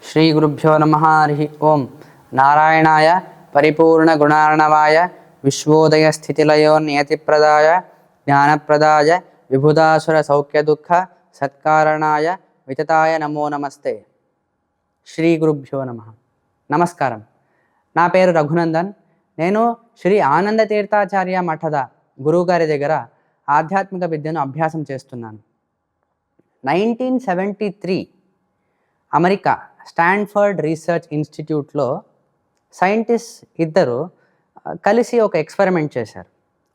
శ్రీగురుభ్యో నమః. హరి ఓం. నారాయణాయ పరిపూర్ణగుణార్ణవాయ విశ్వోదయస్థితిలయో నియతిప్రదాయ జ్ఞానప్రదాయ విబుధాసుర సౌఖ్యదుఃఖ సత్కారణాయ వితతాయ నమో నమస్తే. శ్రీ గురుభ్యో నమః. నమస్కారం. నా పేరు రఘునందన్. నేను శ్రీ ఆనంద తీర్థాచార్య మఠద గురువుగారి దగ్గర ఆధ్యాత్మిక విద్యను అభ్యాసం చేస్తున్నాను. 1973 అమెరికా స్టాన్ఫర్డ్ రీసెర్చ్ ఇన్స్టిట్యూట్లో సైంటిస్ట్ ఇద్దరు కలిసి ఒక ఎక్స్పెరిమెంట్ చేశారు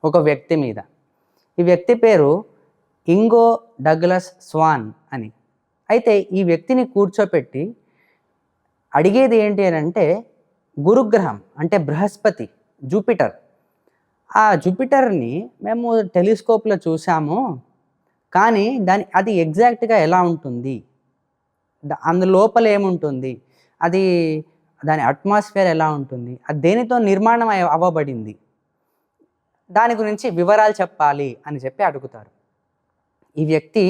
ఒక వ్యక్తి మీద. ఈ వ్యక్తి పేరు ఇంగో డగ్లస్ స్వాన్ అని. అయితే ఈ వ్యక్తిని కూర్చోపెట్టి అడిగేది ఏంటి అని అంటే, గురుగ్రహం అంటే బృహస్పతి, జూపిటర్, ఆ జూపిటర్ని మేము టెలిస్కోప్లో చూసాము, కానీ అది ఎగ్జాక్ట్గా ఎలా ఉంటుంది, అందులోపల ఏముంటుంది, అది దాని అట్మాస్ఫియర్ ఎలా ఉంటుంది, అది దేనితో నిర్మాణం అవ్వబడింది, దాని గురించి వివరాలు చెప్పాలి అని చెప్పి అడుగుతారు. ఈ వ్యక్తి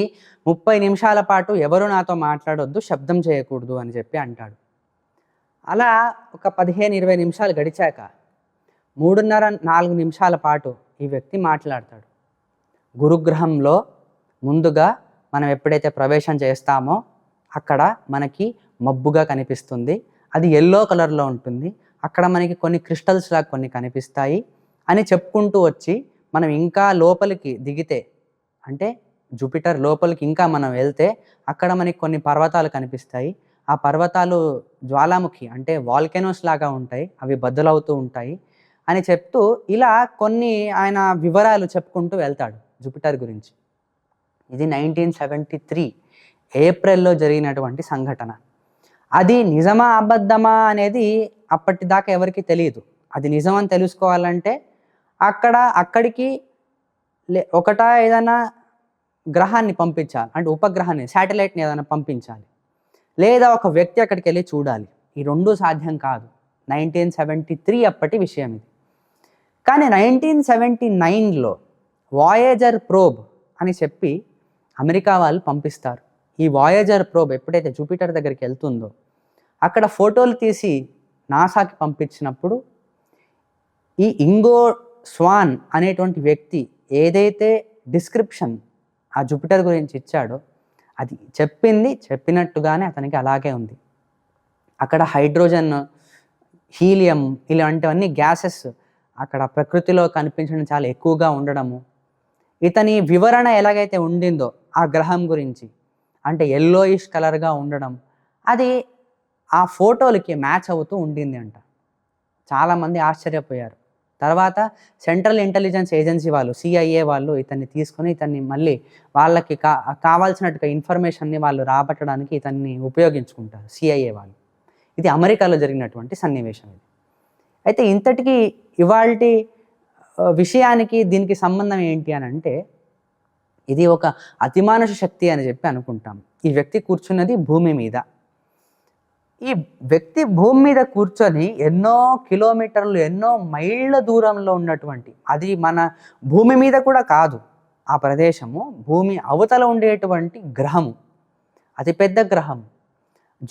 30 నిమిషాల పాటు ఎవరు నాతో మాట్లాడొద్దు, శబ్దం చేయకూడదు అని చెప్పి అంటాడు. అలా ఒక 15-20 నిమిషాలు గడిచాక 3:30-4 నిమిషాల పాటు ఈ వ్యక్తి మాట్లాడతాడు. గురుగ్రహంలో ముందుగా మనం ఎప్పుడైతే ప్రవేశం చేస్తామో అక్కడ మనకి మబ్బుగా కనిపిస్తుంది, అది ఎల్లో కలర్లో ఉంటుంది, అక్కడ మనకి కొన్ని క్రిస్టల్స్ లాగా కొన్ని కనిపిస్తాయి అని చెప్పుకుంటూ వచ్చి, మనం ఇంకా లోపలికి దిగితే అంటే జూపిటర్ లోపలికి ఇంకా మనం వెళ్తే అక్కడ మనకి కొన్ని పర్వతాలు కనిపిస్తాయి. ఆ పర్వతాలు జ్వాలాముఖి అంటే వాల్కెనోస్ లాగా ఉంటాయి, అవి బద్దలవుతూ ఉంటాయి అని చెప్తూ ఇలా కొన్ని ఆయన వివరాలు చెప్పుకుంటూ వెళ్తాడు జూపిటర్ గురించి. ఇది 1973 ఏప్రిల్లో జరిగినటువంటి సంఘటన. అది నిజమా అబద్ధమా అనేది అప్పటిదాకా ఎవరికి తెలియదు. అది నిజమని తెలుసుకోవాలంటే అక్కడికి ఒకటా ఏదైనా గ్రహాన్ని పంపించాలి, అంటే ఉపగ్రహాన్ని, శాటిలైట్ని ఏదైనా పంపించాలి, లేదా ఒక వ్యక్తి అక్కడికి వెళ్ళి చూడాలి. ఈ రెండూ సాధ్యం కాదు. 1973 అప్పటి విషయం ఇది. కానీ 1979లో వాయేజర్ ప్రోబ్ అని చెప్పి అమెరికా వాళ్ళు పంపిస్తారు. ఈ వాయేజర్ ప్రోబ్ ఎప్పుడైతే జూపిటర్ దగ్గరికి వెళ్తుందో అక్కడ ఫోటోలు తీసి నాసాకి పంపించినప్పుడు ఈ ఇంగో స్వాన్ అనేటువంటి వ్యక్తి ఏదైతే డిస్క్రిప్షన్ ఆ జూపిటర్ గురించి ఇచ్చాడో అది చెప్పినట్టుగానే అతనికి అలాగే ఉంది. అక్కడ హైడ్రోజన్, హీలియం ఇలాంటివన్నీ గ్యాసెస్ అక్కడ ప్రకృతిలో కనిపించడం చాలా ఎక్కువగా ఉండడము, ఇతని వివరణ ఎలాగైతే ఉండిందో ఆ గ్రహం గురించి అంటే ఎల్లోయిష్ కలర్గా ఉండడం, అది ఆ ఫోటోలకి మ్యాచ్ అవుతూ ఉండింది అంట. చాలామంది ఆశ్చర్యపోయారు. తర్వాత సెంట్రల్ ఇంటెలిజెన్స్ ఏజెన్సీ వాళ్ళు, CIA వాళ్ళు ఇతన్ని తీసుకొని ఇతన్ని మళ్ళీ వాళ్ళకి కావాల్సినట్టుగా ఇన్ఫర్మేషన్ని వాళ్ళు రాబట్టడానికి ఇతన్ని ఉపయోగించుకుంటారు CIA వాళ్ళు. ఇది అమెరికాలో జరిగినటువంటి సన్నివేశం ఇది. అయితే ఇంతటికీ ఇవాల్టి విషయానికి దీనికి సంబంధం ఏంటి అని అంటే, ఇది ఒక అతిమానుష శక్తి అని చెప్పి అనుకుంటాం. ఈ వ్యక్తి కూర్చున్నది భూమి మీద. ఈ వ్యక్తి భూమి మీద కూర్చొని ఎన్నో కిలోమీటర్లు, ఎన్నో మైళ్ళ దూరంలో ఉన్నటువంటి, అది మన భూమి మీద కూడా కాదు, ఆ ప్రదేశము భూమి అవతల ఉండేటువంటి గ్రహము, అతిపెద్ద గ్రహం.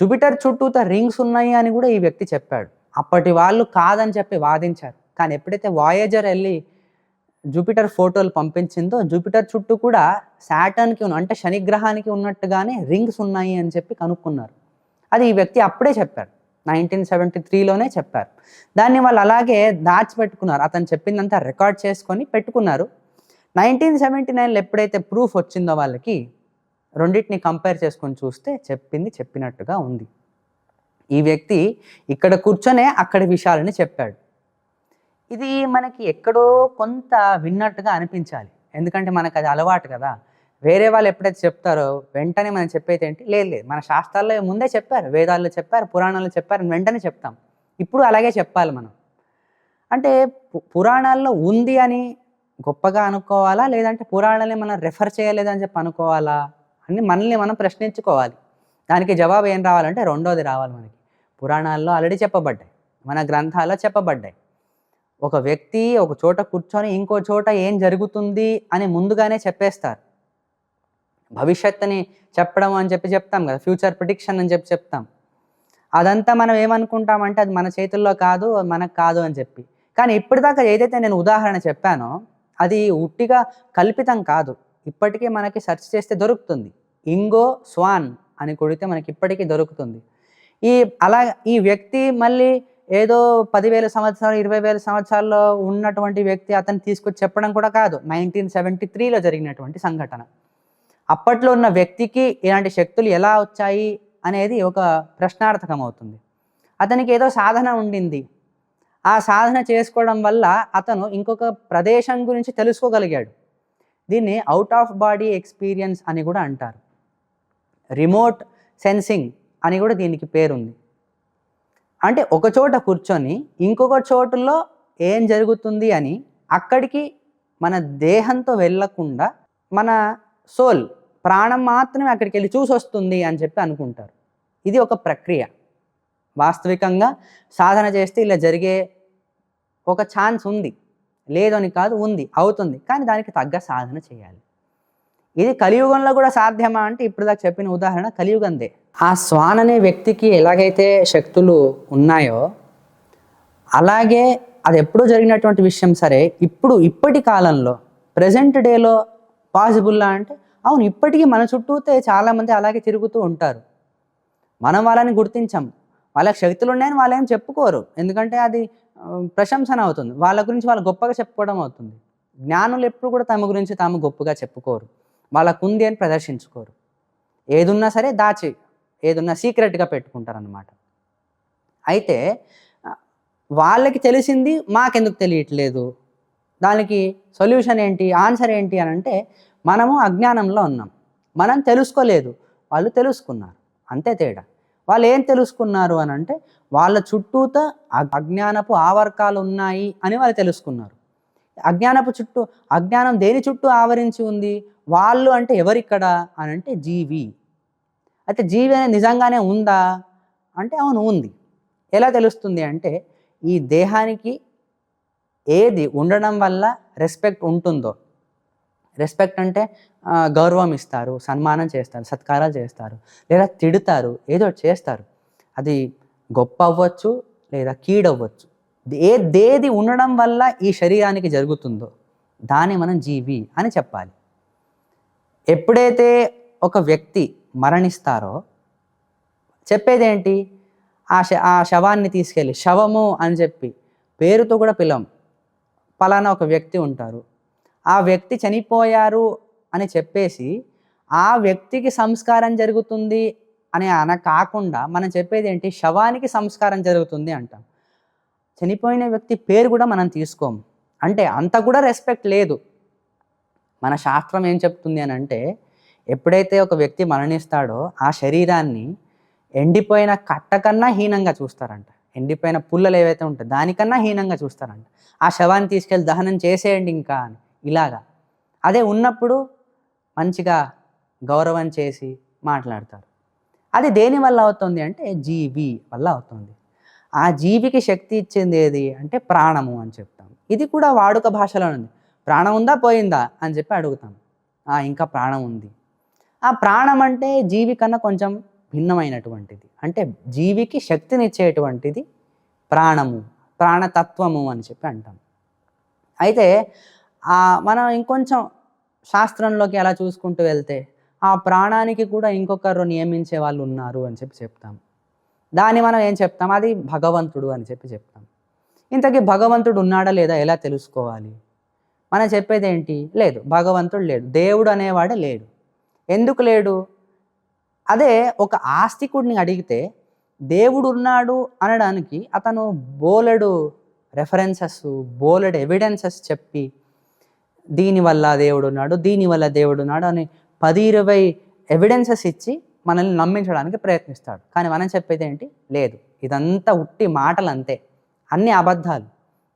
జూపిటర్ చుట్టూత రింగ్స్ ఉన్నాయి అని కూడా ఈ వ్యక్తి చెప్పాడు. అప్పటి వాళ్ళు కాదని చెప్పి వాదించారు. కానీ ఎప్పుడైతే వాయేజర్ వెళ్ళి జూపిటర్ ఫోటోలు పంపించిందో జూపిటర్ చుట్టూ కూడా సాటర్న్కి అంటే శనిగ్రహానికి ఉన్నట్టుగానే రింగ్స్ ఉన్నాయి అని చెప్పి కనుక్కున్నారు. అది ఈ వ్యక్తి అప్పుడే చెప్పారు, 1973లోనే చెప్పారు. దాన్ని వాళ్ళు అలాగే దాచిపెట్టుకున్నారు. అతను చెప్పిందంతా రికార్డ్ చేసుకొని పెట్టుకున్నారు. 1979లో ఎప్పుడైతే ప్రూఫ్ వచ్చిందో వాళ్ళకి, రెండింటిని కంపేర్ చేసుకొని చూస్తే చెప్పినట్టుగా ఉంది. ఈ వ్యక్తి ఇక్కడ కూర్చొనే అక్కడి విషయాలని చెప్పాడు. ఇది మనకి ఎక్కడో కొంత విన్నట్టుగా అనిపించాలి, ఎందుకంటే మనకు అది అలవాటు కదా. వేరే వాళ్ళు ఎప్పుడైతే చెప్తారో వెంటనే మనం చెప్పేది ఏంటి, లేదు మన శాస్త్రాల్లో ముందే చెప్పారు, వేదాల్లో చెప్పారు, పురాణాల్లో చెప్పారు, వెంటనే చెప్తాం. ఇప్పుడు అలాగే చెప్పాలి మనం. అంటే పురాణాల్లో ఉంది అని గొప్పగా అనుకోవాలా, లేదంటే పురాణాలని మనం రెఫర్ చేయలేదని చెప్పి అనుకోవాలా అని మనల్ని మనం ప్రశ్నించుకోవాలి. దానికి జవాబు ఏం రావాలంటే రెండోది రావాలి. మనకి పురాణాల్లో ఆల్రెడీ చెప్పబడ్డాయి, మన గ్రంథాల్లో చెప్పబడ్డాయి. ఒక వ్యక్తి ఒక చోట కూర్చొని ఇంకో చోట ఏం జరుగుతుంది అని ముందుగానే చెప్పేస్తారు. భవిష్యత్తుని చెప్పడం అని చెప్పి చెప్తాం కదా, ఫ్యూచర్ ప్రిడిక్షన్ అని చెప్పి చెప్తాం. అదంతా మనం ఏమనుకుంటామంటే అది మన చేతుల్లో కాదు, మనకు కాదు అని చెప్పి. కానీ ఇప్పటిదాకా ఏదైతే నేను ఉదాహరణ చెప్పానో అది ఉట్టిగా కల్పితం కాదు. ఇప్పటికీ మనకి సెర్చ్ చేస్తే దొరుకుతుంది. ఇంగో స్వాన్ అని కొడితే మనకి ఇప్పటికీ దొరుకుతుంది. ఈ అలా ఈ వ్యక్తి మళ్ళీ ఏదో 10,000 సంవత్సరాలు, 20,000 సంవత్సరాల్లో ఉన్నటువంటి వ్యక్తి అతన్ని తీసుకొచ్చి చెప్పడం కూడా కాదు. 1973లో జరిగినటువంటి సంఘటన. అప్పట్లో ఉన్న వ్యక్తికి ఇలాంటి శక్తులు ఎలా వచ్చాయి అనేది ఒక ప్రశ్నార్థకం అవుతుంది. అతనికి ఏదో సాధన ఉండింది. ఆ సాధన చేసుకోవడం వల్ల అతను ఇంకొక ప్రదేశం గురించి తెలుసుకోగలిగాడు. దీన్ని ఔట్ ఆఫ్ బాడీ ఎక్స్పీరియన్స్ అని కూడా అంటారు. రిమోట్ సెన్సింగ్ అని కూడా దీనికి పేరుంది. అంటే ఒక చోట కూర్చొని ఇంకొక చోటులో ఏం జరుగుతుంది అని అక్కడికి మన దేహంతో వెళ్ళకుండా మన సోల్, ప్రాణం మాత్రమే అక్కడికి వెళ్ళి చూసొస్తుంది అని చెప్పి అనుకుంటారు. ఇది ఒక ప్రక్రియ. వాస్తవికంగా సాధన చేస్తే ఇలా జరిగే ఒక ఛాన్స్ ఉంది. లేదు అని కాదు, ఉంది, అవుతుంది. కానీ దానికి తగ్గ సాధన చేయాలి. ఇది కలియుగంలో కూడా సాధ్యమా అంటే ఇప్పుడు దాకా చెప్పిన ఉదాహరణ కలియుగందే. ఆ స్వాన్ అనే వ్యక్తికి ఎలాగైతే శక్తులు ఉన్నాయో అలాగే అది ఎప్పుడూ జరిగినటువంటి విషయం సరే ఇప్పటి కాలంలో ప్రజెంట్ డేలో పాసిబుల్లా అంటే అవును, ఇప్పటికీ మన చుట్టూతే చాలామంది అలాగే తిరుగుతూ ఉంటారు. మనం వాళ్ళని గుర్తించాం. వాళ్ళకి శక్తులు ఉన్నాయని వాళ్ళు ఏం చెప్పుకోరు. ఎందుకంటే అది ప్రశంసన అవుతుంది. వాళ్ళ గురించి వాళ్ళు గొప్పగా చెప్పుకోవడం అవుతుంది. జ్ఞానులు ఎప్పుడు కూడా తమ గురించి తాము గొప్పగా చెప్పుకోరు. వాళ్ళకుంది అని ప్రదర్శించుకోరు. ఏదున్నా సరే దాచి, ఏదున్నా సీక్రెట్గా పెట్టుకుంటారనమాట. అయితే వాళ్ళకి తెలిసింది మాకెందుకు తెలియట్లేదు, దానికి సొల్యూషన్ ఏంటి, ఆన్సర్ ఏంటి అని అంటే మనము అజ్ఞానంలో ఉన్నాం. మనం తెలుసుకోలేదు, వాళ్ళు తెలుసుకున్నారు. అంతే తేడా. వాళ్ళు ఏం తెలుసుకున్నారు అని అంటే వాళ్ళ చుట్టూత అజ్ఞానపు ఆవర్కాలు ఉన్నాయి అని వాళ్ళు తెలుసుకున్నారు. అజ్ఞానం దేని చుట్టూ ఆవరించి ఉంది? వాళ్ళు అంటే ఎవరిక్కడ అని అంటే జీవి. అయితే జీవి అనేది నిజంగానే ఉందా అంటే అవును, ఉంది. ఎలా తెలుస్తుంది అంటే ఈ దేహానికి ఏది ఉండడం వల్ల రెస్పెక్ట్ ఉంటుందో, రెస్పెక్ట్ అంటే గౌరవం ఇస్తారు, సన్మానం చేస్తారు, సత్కారాలు చేస్తారు, లేదా తిడతారు, ఏదో చేస్తారు. అది గొప్ప అవ్వచ్చు లేదా కీడవ్వచ్చు. దేది ఉండడం వల్ల ఈ శరీరానికి జరుగుతుందో దాన్ని మనం జీవి అని చెప్పాలి. ఎప్పుడైతే ఒక వ్యక్తి మరణిస్తారో చెప్పేదేంటి? ఆ శవాన్ని తీసుకెళ్ళి శవము అని చెప్పి పేరుతో కూడా పిలవం. పలానా ఒక వ్యక్తి ఉంటారు, ఆ వ్యక్తి చనిపోయారు అని చెప్పేసి ఆ వ్యక్తికి సంస్కారం జరుగుతుంది అని కాకుండా మనం చెప్పేది ఏంటి? శవానికి సంస్కారం జరుగుతుంది అంటాం. చనిపోయిన వ్యక్తి పేరు కూడా మనం తీసుకోము. అంటే అంత కూడా రెస్పెక్ట్ లేదు. మన శాస్త్రం ఏం చెప్తుంది అని అంటే ఎప్పుడైతే ఒక వ్యక్తి మరణిస్తాడో ఆ శరీరాన్ని ఎండిపోయిన కట్ట కన్నా హీనంగా చూస్తారంట. ఎండిపోయిన పుల్లలు ఏవైతే ఉంటాయో దానికన్నా హీనంగా చూస్తారంట. ఆ శవాన్ని తీసుకెళ్ళి దహనం చేసేయండి ఇంకా అని ఇలాగా. అదే ఉన్నప్పుడు మంచిగా గౌరవం చేసి మాట్లాడతారు. అది దేని వల్ల అవుతుంది అంటే జీవి వల్ల అవుతుంది. ఆ జీవికి శక్తి ఇచ్చింది ఏది అంటే ప్రాణము అని చెప్తాం. ఇది కూడా వాడుక భాషలో ఉంది. ప్రాణం ఉందా పోయిందా అని చెప్పి అడుగుతాం. ఇంకా ప్రాణం ఉంది. ఆ ప్రాణం అంటే జీవి కన్నా కొంచెం భిన్నమైనటువంటిది. అంటే జీవికి శక్తినిచ్చేటువంటిది ప్రాణము, ప్రాణతత్వము అని చెప్పి అంటాం. అయితే మనం ఇంకొంచెం శాస్త్రంలోకి అలా చూసుకుంటూ వెళ్తే ఆ ప్రాణానికి కూడా ఇంకొకరు నియమించే వాళ్ళు ఉన్నారు అని చెప్పి చెప్తాం. దాన్ని మనం ఏం చెప్తాం? అది భగవంతుడు అని చెప్పి చెప్తాం. ఇంతకీ భగవంతుడు ఉన్నాడా లేదా ఎలా తెలుసుకోవాలి? మనం చెప్పేది ఏంటి? లేదు, భగవంతుడు లేడు, దేవుడు అనేవాడే లేడు. ఎందుకు లేడు? అదే ఒక ఆస్తికుడిని అడిగితే దేవుడు ఉన్నాడు అనడానికి అతను బోలెడు రెఫరెన్సెస్, బోలెడు ఎవిడెన్సెస్ చెప్పి దీనివల్ల దేవుడు ఉన్నాడు, దీనివల్ల దేవుడు ఉన్నాడు అని 10-20 ఎవిడెన్సెస్ ఇచ్చి మనల్ని నమ్మించడానికి ప్రయత్నిస్తాడు. కానీ మనం చెప్పేది ఏంటి? లేదు, ఇదంతా ఉట్టి మాటలు అంతే, అన్ని అబద్ధాలు,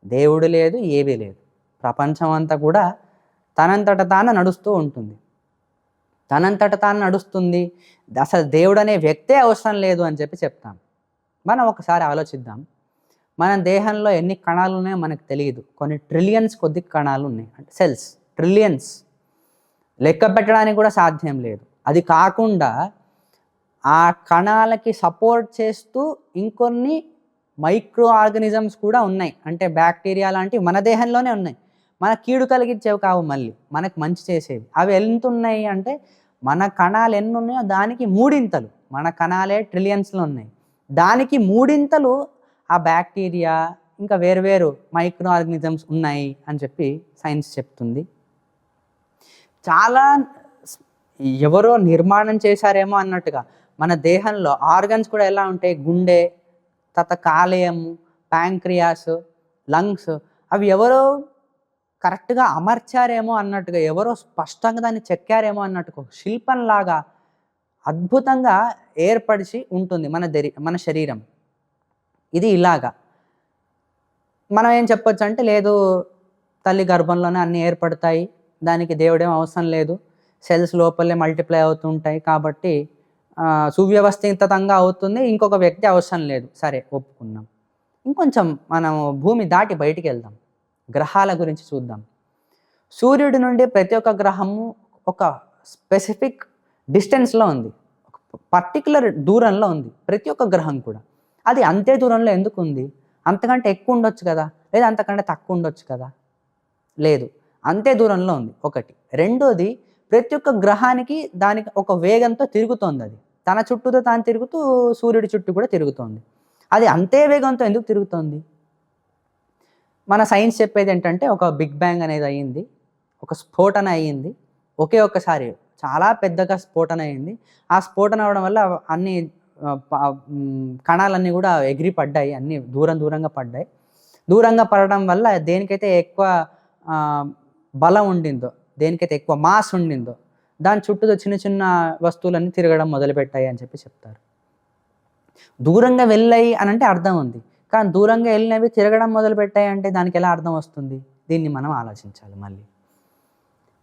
దేవుడు లేదు, ఏమీ లేదు. ప్రపంచం అంతా కూడా తనంతట తాను నడుస్తూ ఉంటుంది. తనంతట తాను నడుస్తుంది, అసలు దేవుడు అనే వ్యక్తే అవసరం లేదు అని చెప్పి చెప్తాం. మనం ఒకసారి ఆలోచిద్దాం. మన దేహంలో ఎన్ని కణాలు ఉన్నాయో మనకు తెలియదు. కొన్ని ట్రిలియన్స్ కొద్ది కణాలు ఉన్నాయి, అంటే సెల్స్ ట్రిలియన్స్, లెక్క పెట్టడానికి కూడా సాధ్యం లేదు. అది కాకుండా ఆ కణాలకి సపోర్ట్ చేస్తూ ఇంకొన్ని మైక్రో ఆర్గానిజమ్స్ కూడా ఉన్నాయి. అంటే బ్యాక్టీరియా లాంటివి మన దేహంలోనే ఉన్నాయి. మన కీడు కలిగించేవి కావు, మళ్ళీ మనకు మంచి చేసేవి. అవి ఎంతున్నాయి అంటే మన కణాలు ఎన్ని ఉన్నాయో దానికి మూడింతలు. మన కణాలే ట్రిలియన్స్లో ఉన్నాయి, దానికి మూడింతలు ఆ బ్యాక్టీరియా ఇంకా వేరు మైక్రో ఆర్గానిజమ్స్ ఉన్నాయి అని చెప్పి సైన్స్ చెప్తుంది. చాలా ఎవరో నిర్మాణం చేశారేమో అన్నట్టుగా మన దేహంలో ఆర్గన్స్ కూడా ఎలా ఉంటాయి, గుండె, తర్వాత కాలేయం, ప్యాంక్రియాస్, లంగ్స్, అవి ఎవరో కరెక్ట్గా అమర్చారేమో అన్నట్టుగా, ఎవరో స్పష్టంగా దాన్ని చెక్కారేమో అన్నట్టుగా శిల్పంలాగా అద్భుతంగా ఏర్పరిచి ఉంటుంది మన శరీరం. ఇది ఇలాగా మనం ఏం చెప్పొచ్చు అంటే, లేదు తల్లి గర్భంలోనే అన్నీ ఏర్పడతాయి, దానికి దేవుడేం అవసరం లేదు, సెల్స్ లోపలే మల్టిప్లై అవుతుంటాయి కాబట్టి సువ్యవస్థితంగా అవుతుంది, ఇంకొక వ్యక్తి అవసరం లేదు. సరే, ఒప్పుకున్నాం. ఇంకొంచెం మనం భూమి దాటి బయటికి వెళ్దాం, గ్రహాల గురించి చూద్దాం. సూర్యుడి నుండి ప్రతి ఒక్క గ్రహము ఒక స్పెసిఫిక్ డిస్టెన్స్లో ఉంది, ఒక పర్టికులర్ దూరంలో ఉంది ప్రతి ఒక్క గ్రహం కూడా. అది అంతే దూరంలో ఎందుకు ఉంది? అంతకంటే ఎక్కువ ఉండొచ్చు కదా, లేదా అంతకంటే తక్కువ ఉండొచ్చు కదా? లేదు, అంతే దూరంలో ఉంది ఒకటి. రెండోది, ప్రతి ఒక్క గ్రహానికి దానికి ఒక వేగంతో తిరుగుతోంది. అది తన చుట్టూతో తాను తిరుగుతూ సూర్యుడి చుట్టూ కూడా తిరుగుతోంది. అది అంతే వేగంతో ఎందుకు తిరుగుతోంది? మన సైన్స్ చెప్పేది ఏంటంటే, ఒక బిగ్ బ్యాంగ్ అనేది అయ్యింది, ఒక స్ఫోటన అయ్యింది, ఒకే ఒక్కసారి చాలా పెద్దగా స్ఫోటన అయింది. ఆ స్ఫోటన అవ్వడం వల్ల అన్ని కణాలన్నీ కూడా ఎగిరి పడ్డాయి, అన్నీ దూరంగా పడ్డాయి. దూరంగా పడడం వల్ల దేనికైతే ఎక్కువ బలం ఉండిందో, దేనికైతే ఎక్కువ మాస్ ఉండిందో, దాని చుట్టూ చిన్న వస్తువులన్నీ తిరగడం మొదలుపెట్టాయి అని చెప్పి చెప్తారు. దూరంగా వెళ్ళాయి అని అంటే అర్థం ఉంది, కానీ దూరంగా వెళ్ళినవి తిరగడం మొదలుపెట్టాయి అంటే దానికి ఎలా అర్థం వస్తుంది? దీన్ని మనం ఆలోచించాలి. మళ్ళీ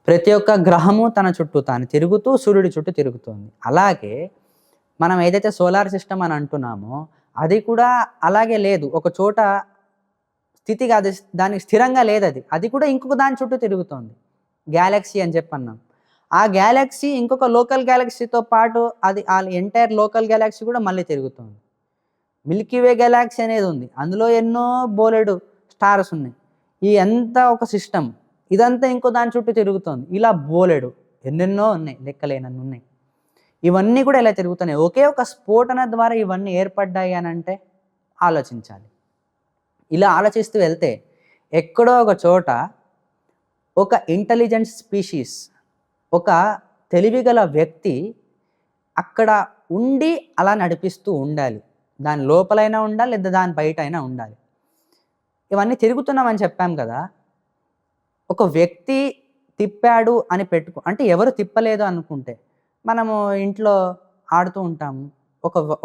ప్రతి ఒక్క గ్రహము తన చుట్టూ తాను తిరుగుతూ సూర్యుడి చుట్టూ తిరుగుతుంది. అలాగే మనం ఏదైతే సోలార్ సిస్టమ్ అని అంటున్నామో అది కూడా అలాగే లేదు, ఒక చోట స్థితిగా అది దానికి స్థిరంగా లేదు, అది కూడా ఇంకొక దాని చుట్టూ తిరుగుతోంది. గ్యాలక్సీ అని చెప్పన్నాం. ఆ గ్యాలక్సీ ఇంకొక లోకల్ గ్యాలక్సీతో పాటు అది ఆ ఎంటైర్ లోకల్ గ్యాలక్సీ కూడా మళ్ళీ తిరుగుతుంది. మిల్కీవే గ్యాలక్సీ అనేది ఉంది, అందులో ఎన్నో బోలెడు స్టార్స్ ఉన్నాయి. ఈ ఎంత ఒక సిస్టమ్, ఇదంతా ఇంకో దాని చుట్టూ తిరుగుతోంది. ఇలా బోలెడు ఎన్నెన్నో ఉన్నాయి, లెక్కలేనన్ని ఉన్నాయి. ఇవన్నీ కూడా ఇలా తిరుగుతున్నాయి. ఒకే ఒక స్ఫోటన ద్వారా ఇవన్నీ ఏర్పడ్డాయి అని అంటే ఆలోచించాలి. ఇలా ఆలోచిస్తూ వెళ్తే ఎక్కడో ఒక చోట ఒక ఇంటెలిజెంట్ స్పీషీస్, ఒక తెలివిగల వ్యక్తి అక్కడ ఉండి అలా నడిపిస్తూ ఉండాలి. దాని లోపలైనా ఉండాలి, లేదా దాని బయట అయినా ఉండాలి. ఇవన్నీ తిరుగుతున్నామని చెప్పాం కదా, ఒక వ్యక్తి తిప్పాడు అని అంటే ఎవరు తిప్పలేదు అనుకుంటే, మనము ఇంట్లో ఆడుతూ ఉంటాము,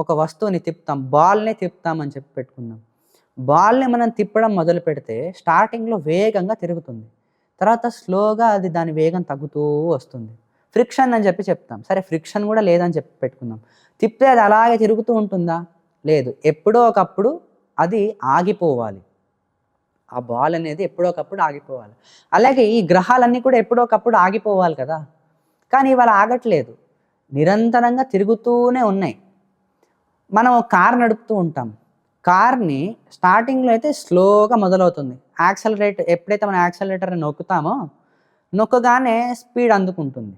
ఒక వస్తువుని తిప్పుతాం, బాల్ని తిప్పుతామని చెప్పి పెట్టుకుందాం. బాల్ని మనం తిప్పడం మొదలు పెడితే స్టార్టింగ్లో వేగంగా తిరుగుతుంది, తర్వాత స్లోగా అది దాని వేగం తగ్గుతూ వస్తుంది. ఫ్రిక్షన్ అని చెప్పి చెప్తాం. సరే, ఫ్రిక్షన్ కూడా లేదని చెప్పి పెట్టుకుందాం. తిప్పితే అది అలాగే తిరుగుతూ ఉంటుందా? లేదు, ఎప్పుడో ఒకప్పుడు అది ఆగిపోవాలి. ఆ బాల్ అనేది ఎప్పుడో ఒకప్పుడు ఆగిపోవాలి. అలాగే ఈ గ్రహాలన్నీ కూడా ఎప్పుడో ఒకప్పుడు ఆగిపోవాలి కదా, కానీ ఇవాళ ఆగట్లేదు, నిరంతరంగా తిరుగుతూనే ఉన్నాయి. మనం కార్ నడుపుతూ ఉంటాం, కార్ని స్టార్టింగ్లో అయితే స్లోగా మొదలవుతుంది. ఎప్పుడైతే మనం యాక్సలరేటర్ని నొక్కగానే స్పీడ్ అందుకుంటుంది.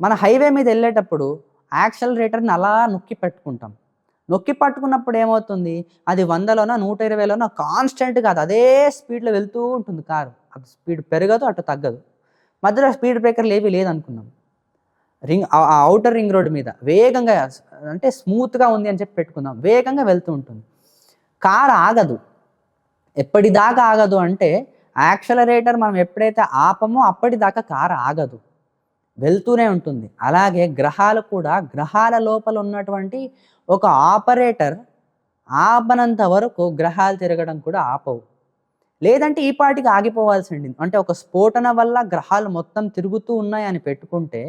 మన హైవే మీద వెళ్ళేటప్పుడు యాక్సలరేటర్ని అలా నొక్కి పట్టుకున్నప్పుడు ఏమవుతుంది, అది 100లోనో 120లోనో కాన్స్టెంట్గా అదే స్పీడ్లో వెళ్తూ ఉంటుంది కారు. అది స్పీడ్ పెరగదు, అటు తగ్గదు. మధ్యలో స్పీడ్ బ్రేకర్లు ఏవి లేదనుకున్నాం. ఔటర్ రింగ్ రోడ్ మీద వేగంగా, అంటే స్మూత్గా ఉంది అని చెప్పి పెట్టుకుందాం, వేగంగా వెళ్తూ ఉంటుంది. కారు ఆగదు. ఎప్పటిదాకా ఆగదు అంటే యాక్సలరేటర్ మనం ఎప్పుడైతే ఆపమో అప్పటిదాకా కారు ఆగదు, వెళ్తూనే ఉంటుంది. అలాగే గ్రహాలు కూడా, గ్రహాల లోపల ఉన్నటువంటి ఒక ఆపరేటర్ ఆపనంత వరకు గ్రహాలు తిరగడం కూడా ఆపవు. లేదంటే ఈ పాటికి ఆగిపోవాల్సింది. అంటే ఒక స్ఫోటన వల్ల గ్రహాలు మొత్తం తిరుగుతూ ఉన్నాయని పెట్టుకుంటే,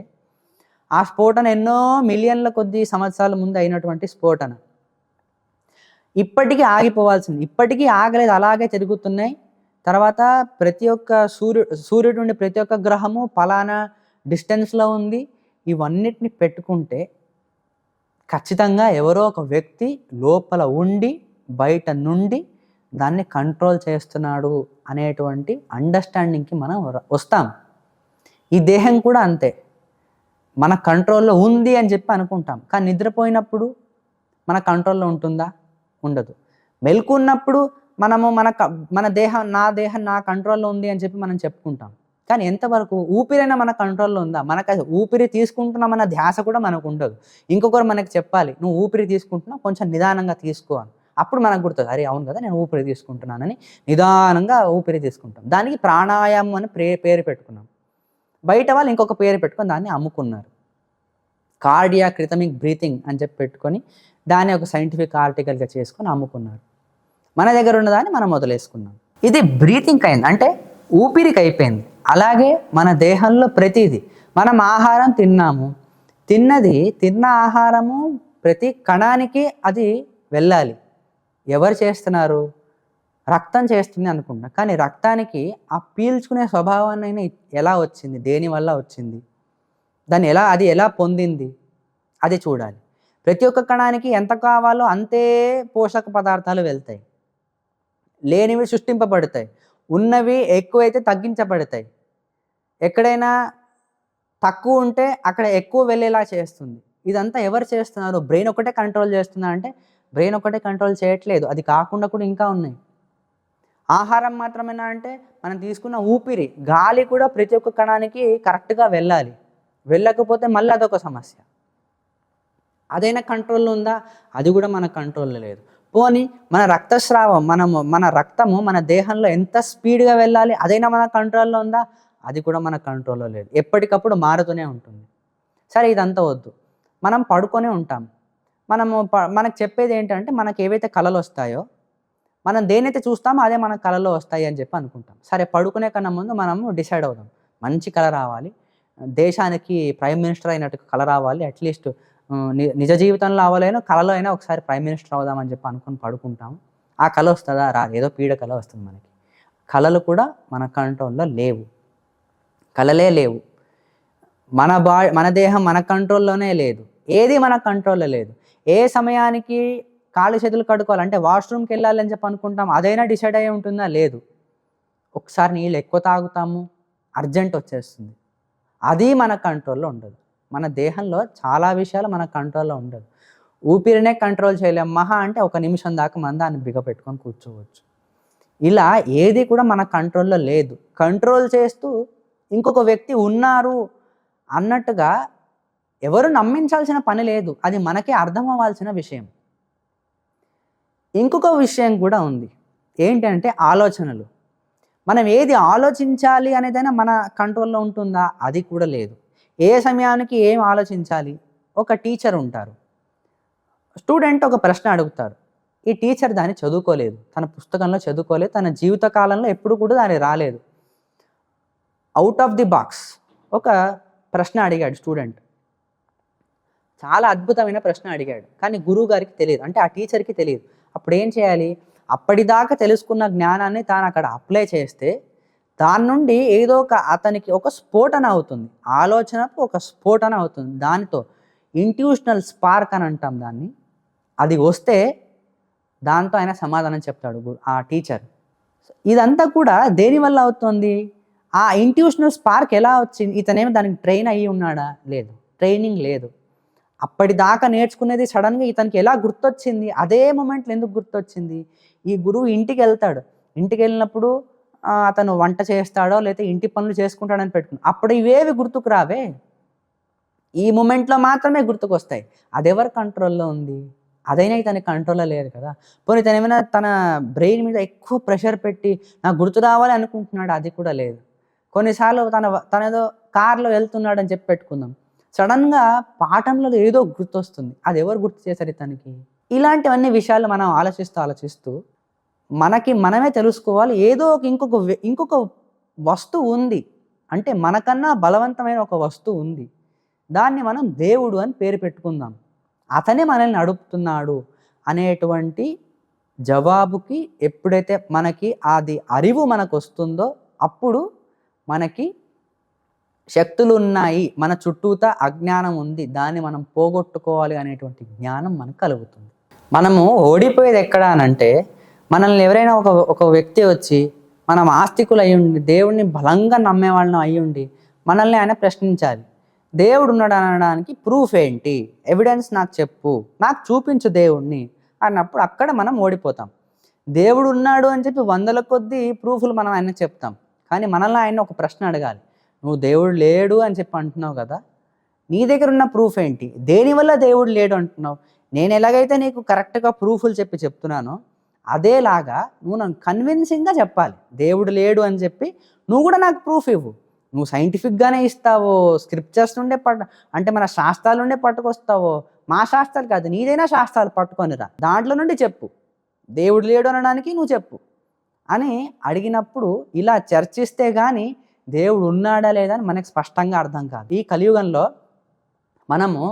ఆ స్ఫోటన ఎన్నో మిలియన్ల కొద్ది సంవత్సరాల ముందు అయినటువంటి స్ఫోటన ఇప్పటికీ ఆగిపోవాల్సింది. ఇప్పటికీ ఆగలేదు, అలాగే తిరుగుతున్నాయి. తర్వాత ప్రతి ఒక్క సూర్యుడి నుండి ప్రతి ఒక్క గ్రహము పలానా డిస్టెన్స్లో ఉంది. ఇవన్నిటిని పెట్టుకుంటే ఖచ్చితంగా ఎవరో ఒక వ్యక్తి లోపల ఉండి బయట నుండి దాన్ని కంట్రోల్ చేస్తున్నాడు అనేటువంటి అండర్స్టాండింగ్కి మనం వస్తాం. ఈ దేహం కూడా అంతే, మన కంట్రోల్లో ఉంది అని చెప్పి అనుకుంటాం, కానీ నిద్రపోయినప్పుడు మన కంట్రోల్లో ఉంటుందా? ఉండదు. మెలుకున్నప్పుడు మనము మన దేహం నా కంట్రోల్లో ఉంది అని చెప్పి మనం చెప్పుకుంటాం, కానీ ఎంతవరకు? ఊపిరైనా మన కంట్రోల్లో ఉందా? మనకు ఊపిరి తీసుకుంటున్నామన్న ధ్యాస కూడా మనకు ఉండదు. ఇంకొకరు మనకి చెప్పాలి, నువ్వు ఊపిరి తీసుకుంటున్నావు, కొంచెం నిదానంగా తీసుకో అని. అప్పుడు మనకు గుర్తుంది, అరే అవును కదా నేను ఊపిరి తీసుకుంటున్నానని నిదానంగా ఊపిరి తీసుకుంటాం. దానికి ప్రాణాయామం అని పేరు పెట్టుకున్నాం. బయట వాళ్ళు ఇంకొక పేరు పెట్టుకొని దాన్ని అమ్ముకున్నారు. కార్డియాక్ రిథమిక్ బ్రీతింగ్ అని చెప్పి పెట్టుకొని దాన్ని ఒక సైంటిఫిక్ ఆర్టికల్గా చేసుకొని అమ్ముకున్నారు. మన దగ్గర ఉన్నదాన్ని మనం వదిలేసుకున్నాం. ఇది బ్రీతింగ్ అయింది, అంటే ఊపిరికి అయిపోయింది. అలాగే మన దేహంలో ప్రతిదీ, మనం ఆహారం తిన్నాము, తిన్న ఆహారము ప్రతి కణానికి అది వెళ్ళాలి. ఎవరు చేస్తున్నారు? రక్తం చేస్తుంది అనుకుంటా, కానీ రక్తానికి ఆ పీల్చుకునే స్వభావాన్ని ఎలా వచ్చింది? దేనివల్ల వచ్చింది? అది ఎలా పొందింది? అది చూడాలి. ప్రతి ఒక్క కణానికి ఎంత కావాలో అంతే పోషక పదార్థాలు వెళ్తాయి, లేనివి సృష్టింపబడతాయి, ఉన్నవి ఎక్కువైతే తగ్గించబడతాయి. ఎక్కడైనా తక్కువ ఉంటే అక్కడ ఎక్కువ వెళ్ళేలా చేస్తుంది. ఇదంతా ఎవరు చేస్తున్నారు? బ్రెయిన్ ఒకటే కంట్రోల్ చేస్తుందా అంటే బ్రెయిన్ ఒకటే కంట్రోల్ చేయట్లేదు, అది కాకుండా కూడా ఇంకా ఉన్నాయి. ఆహారం మాత్రమేనా అంటే మనం తీసుకున్న ఊపిరి, గాలి కూడా ప్రతి ఒక్క కణానికి కరెక్ట్గా వెళ్ళాలి. వెళ్ళకపోతే మళ్ళీ అదొక సమస్య. అదైనా కంట్రోల్లో ఉందా? అది కూడా మన కంట్రోల్లో లేదు. పోనీ మన రక్తస్రావం, మన రక్తము మన దేహంలో ఎంత స్పీడ్గా వెళ్ళాలి, అదైనా మన కంట్రోల్లో ఉందా? అది కూడా మన కంట్రోల్లో లేదు. ఎప్పటికప్పుడు మారుతూనే ఉంటుంది. సరే, ఇదంతా వద్దు, మనం పడుకొనే ఉంటాం. మనకు చెప్పేది ఏంటంటే మనకు ఏవైతే కళలు వస్తాయో, మనం దేనైతే చూస్తామో అదే మన కళలో వస్తాయి అని చెప్పి అనుకుంటాం. సరే, పడుకునే కన్నా ముందు మనము డిసైడ్ అవుదాం, మంచి కళ రావాలి, దేశానికి ప్రైమ్ మినిస్టర్ అయినట్టు కళ రావాలి, అట్లీస్ట్ నిజ జీవితంలో అవ్వలేను, కళలో అయినా ఒకసారి ప్రైమ్ మినిస్టర్ అవుదామని చెప్పి అనుకుని పడుకుంటాం. ఆ కళ వస్తుందా? రాదు, ఏదో పీడ కళ వస్తుంది మనకి. కళలు కూడా మన కంట్రోల్లో లేవు, కళలే లేవు. మన దేహం మన కంట్రోల్లోనే లేదు, ఏది మన కంట్రోల్లో లేదు. ఏ సమయానికి కాళ్ళు చేతులు కడుక్కోవాలంటే వాష్రూమ్కి వెళ్ళాలని చెప్పి అనుకుంటాం, అదైనా డిసైడ్ అయ్యి ఉంటుందా? లేదు. ఒకసారి నీళ్ళు ఎక్కువ తాగుతాము, అర్జెంట్ వచ్చేస్తుంది, అది మన కంట్రోల్లో ఉండదు. మన దేహంలో చాలా విషయాలు మన కంట్రోల్లో ఉండదు. ఊపిరినే కంట్రోల్ చేయలేం, మహా అంటే ఒక నిమిషం దాకా మనం దాన్ని బిగపెట్టుకొని కూర్చోవచ్చు. ఇలా ఏది కూడా మన కంట్రోల్లో లేదు. కంట్రోల్ చేస్తూ ఇంకొక వ్యక్తి ఉన్నారు అన్నట్టుగా ఎవరు నమ్మించాల్సిన పని లేదు, అది మనకే అర్థం అవ్వాల్సిన విషయం. ఇంకొక విషయం కూడా ఉంది, ఏంటంటే ఆలోచనలు. మనం ఏది ఆలోచించాలి అనేదైనా మన కంట్రోల్లో ఉంటుందా? అది కూడా లేదు. ఏ సమయానికి ఏం ఆలోచించాలి? ఒక టీచర్ ఉంటారు, స్టూడెంట్ ఒక ప్రశ్న అడుగుతారు, ఈ టీచర్ దాన్ని చదువుకోలేదు, తన పుస్తకంలో చదువుకోలేదు, తన జీవిత కాలంలో ఎప్పుడు కూడా దాన్ని రాలేదు. అవుట్ ఆఫ్ ది బాక్స్ ఒక ప్రశ్న అడిగాడు స్టూడెంట్, చాలా అద్భుతమైన ప్రశ్న అడిగాడు, కానీ గురువు గారికి తెలియదు, అంటే ఆ టీచర్కి తెలియదు. అప్పుడు ఏం చేయాలి? అప్పటిదాకా తెలుసుకున్న జ్ఞానాన్ని తాను అక్కడ అప్లై చేస్తే దాని నుండి ఏదో అతనికి ఒక స్ఫోటన అవుతుంది, ఆలోచనకు ఒక స్ఫోటన అవుతుంది. దానితో ఇంట్యూషనల్ స్పార్క్ అని అంటాం దాన్ని, అది వస్తే దాంతో ఆయన సమాధానం చెప్తాడు ఆ టీచర్. ఇదంతా కూడా దేనివల్ల అవుతుంది? ఆ ఇంట్యూషనల్ స్పార్క్ ఎలా వచ్చింది? ఇతనేమో దానికి ట్రైన్ అయ్యి ఉన్నాడా? లేదు, ట్రైనింగ్ లేదు. అప్పటిదాకా నేర్చుకునేది సడన్గా ఇతనికి ఎలా గుర్తొచ్చింది? అదే మూమెంట్లో ఎందుకు గుర్తొచ్చింది? ఈ గురువు ఇంటికి వెళ్తాడు, ఇంటికి వెళ్ళినప్పుడు అతను వంట చేస్తాడో లేకపోతే ఇంటి పనులు చేసుకుంటాడని పెట్టుకున్నాడు, అప్పుడు ఇవేవి గుర్తుకు రావే, ఈ మూమెంట్లో మాత్రమే గుర్తుకు వస్తాయి. అది ఎవరి కంట్రోల్లో ఉంది? అదైనా ఇతని కంట్రోల్లో లేదు కదా. పోనీ ఇతను ఏమైనా తన బ్రెయిన్ మీద ఎక్కువ ప్రెషర్ పెట్టి నాకు గుర్తు రావాలి అనుకుంటున్నాడు, అది కూడా లేదు. కొన్నిసార్లు తనేదో కార్లో వెళ్తున్నాడు అని చెప్పి పెట్టుకుందాం, సడన్గా పాఠంలో ఏదో గుర్తొస్తుంది, అది ఎవరు గుర్తు చేశారు ఇతనికి? ఇలాంటివన్నీ విషయాలు మనం ఆలోచిస్తూ మనమే తెలుసుకోవాలి, ఏదో ఇంకొక వస్తువు ఉంది, అంటే మనకన్నా బలవంతమైన ఒక వస్తువు ఉంది, దాన్ని మనం దేవుడు అని పేరు పెట్టుకుందాం, అతనే మనల్ని నడుపుతున్నాడు అనేటువంటి జవాబుకి ఎప్పుడైతే మనకి అది அறிவு మనకు వస్తుందో అప్పుడు మనకి శక్తులు ఉన్నాయి, మన చుట్టూతా అజ్ఞానం ఉంది, దాన్ని మనం పోగొట్టుకోవాలి అనేటువంటి జ్ఞానం మనకు కలుగుతుంది. మనము ఓడిపోయేది ఎక్కడ అనంటే, మనల్ని ఎవరైనా ఒక వ్యక్తి వచ్చి మనం ఆస్తికులు అయ్యుండి దేవుడిని బలంగా నమ్మేవాళ్ళం అయ్యుండి మనల్ని ఆయన ప్రశ్నించాలి. దేవుడు ఉన్నాడు అనడానికి ప్రూఫ్ ఏంటి, ఎవిడెన్స్ నాకు చెప్పు, నాకు చూపించు దేవుడిని అన్నప్పుడు అక్కడ మనం ఓడిపోతాం. దేవుడు ఉన్నాడు అని చెప్పి వందల కొద్దీ ప్రూఫ్లు మనం ఆయన చెప్తాం, కానీ మనల్ని ఆయన ఒక ప్రశ్న అడగాలి. నువ్వు దేవుడు లేడు అని చెప్పి అంటున్నావు కదా, నీ దగ్గర ఉన్న ప్రూఫ్ ఏంటి, దేనివల్ల దేవుడు లేడు అంటున్నావు? నేను ఎలాగైతే నీకు కరెక్ట్గా ప్రూఫ్లు చెప్తున్నానో అదేలాగా నువ్వు నన్ను కన్విన్సింగ్గా చెప్పాలి దేవుడు లేడు అని చెప్పి. నువ్వు కూడా నాకు ప్రూఫ్ ఇవ్వు. నువ్వు సైంటిఫిక్గానే ఇస్తావో, స్క్రిప్చర్స్ నుండే అంటే మన శాస్త్రాల నుండే పట్టుకొస్తావో, మా శాస్త్రాలు కాదు నీదైనా శాస్త్రాలు పట్టుకొనిరా, దాంట్లో నుండి చెప్పు, దేవుడు లేడు అనడానికి నువ్వు చెప్పు అని అడిగినప్పుడు ఇలా చర్చిస్తే కానీ దేవుడు ఉన్నాడా లేదా అని మనకు స్పష్టంగా అర్థం కాదు. ఈ కలియుగంలో మనము